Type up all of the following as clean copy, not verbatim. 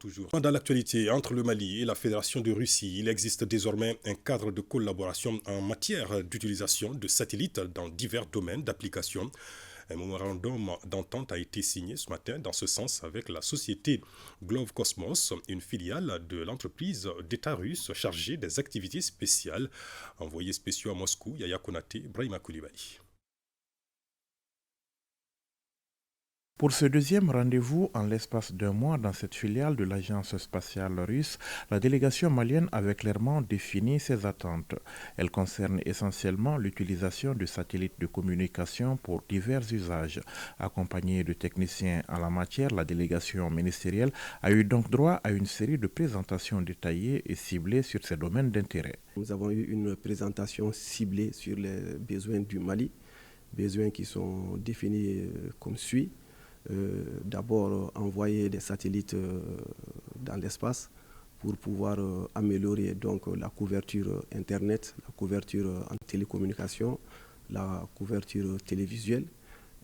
toujours. Dans l'actualité, entre le Mali et la Fédération de Russie, il existe désormais un cadre de collaboration en matière d'utilisation de satellites dans divers domaines d'application. Un mémorandum d'entente a été signé ce matin dans ce sens avec la société Glove Cosmos, une filiale de l'entreprise d'État russe chargée des activités spéciales. Envoyés spéciaux à Moscou, Yaya Konaté, Brahima Koulibaly. Pour ce deuxième rendez-vous, en l'espace d'un mois dans cette filiale de l'agence spatiale russe, la délégation malienne avait clairement défini ses attentes. Elle concerne essentiellement l'utilisation de satellites de communication pour divers usages. Accompagnée de techniciens en la matière, la délégation ministérielle a eu donc droit à une série de présentations détaillées et ciblées sur ces domaines d'intérêt. Nous avons eu une présentation ciblée sur les besoins du Mali, besoins qui sont définis comme suit. D'abord envoyer des satellites dans l'espace pour pouvoir améliorer donc la couverture internet, la couverture en télécommunication, la couverture télévisuelle.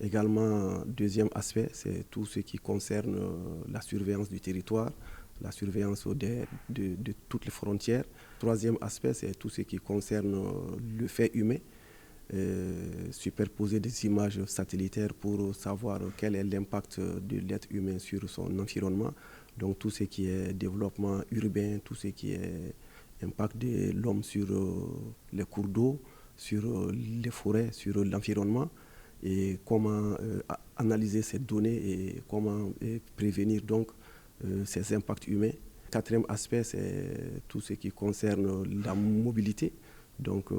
Également, deuxième aspect, c'est tout ce qui concerne la surveillance du territoire, la surveillance de toutes les frontières. Troisième aspect, c'est tout ce qui concerne le fait humain. Superposer des images satellitaires pour savoir quel est l'impact de l'être humain sur son environnement. Donc tout ce qui est développement urbain, tout ce qui est impact de l'homme sur les cours d'eau, sur les forêts, sur l'environnement, et comment analyser ces données et comment prévenir donc ces impacts humains. Quatrième aspect, c'est tout ce qui concerne la mobilité. Donc,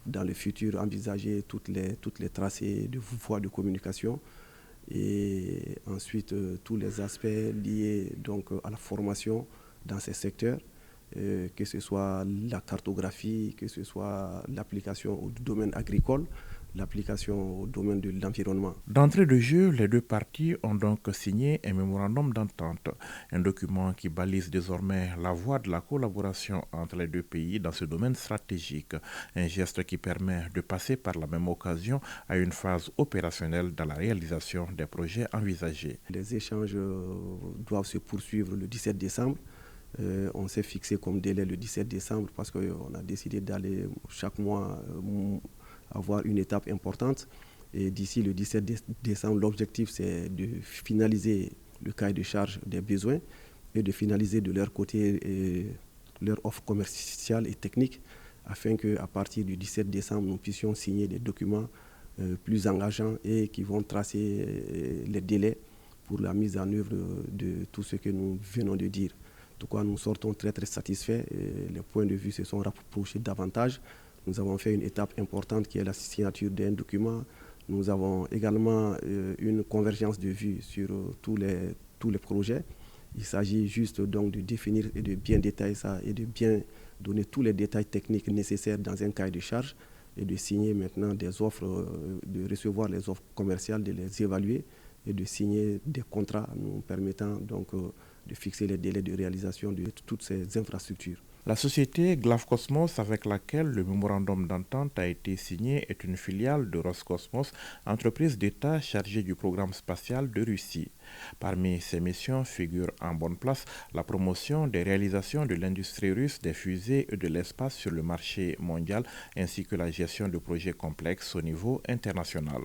dans le futur, envisager toutes les tracés de voies de communication et ensuite tous les aspects liés donc, à la formation dans ces secteurs, que ce soit la cartographie, que ce soit l'application au domaine agricole, l'application au domaine de l'environnement. D'entrée de jeu, les deux parties ont donc signé un mémorandum d'entente, un document qui balise désormais la voie de la collaboration entre les deux pays dans ce domaine stratégique, un geste qui permet de passer par la même occasion à une phase opérationnelle dans la réalisation des projets envisagés. Les échanges doivent se poursuivre le 17 décembre. On s'est fixé comme délai le 17 décembre parce qu'on a décidé d'aller chaque mois avoir une étape importante. Et d'ici le 17 décembre, l'objectif, c'est de finaliser le cahier de charge des besoins et de finaliser de leur côté leur offre commerciale et technique afin qu'à partir du 17 décembre, nous puissions signer des documents plus engageants et qui vont tracer les délais pour la mise en œuvre de tout ce que nous venons de dire. En tout cas, nous sortons très très satisfaits et les points de vue se sont rapprochés davantage. Nous avons fait une étape importante qui est la signature d'un document. Nous avons également une convergence de vues sur tous les projets. Il s'agit juste donc de définir et de bien détailler ça et de bien donner tous les détails techniques nécessaires dans un cahier de charge et de signer maintenant des offres, de recevoir les offres commerciales, de les évaluer et de signer des contrats nous permettant donc de fixer les délais de réalisation de toutes ces infrastructures. La société Glove Cosmos avec laquelle le mémorandum d'entente a été signé est une filiale de Roscosmos, entreprise d'État chargée du programme spatial de Russie. Parmi ses missions figure en bonne place la promotion des réalisations de l'industrie russe des fusées et de l'espace sur le marché mondial ainsi que la gestion de projets complexes au niveau international.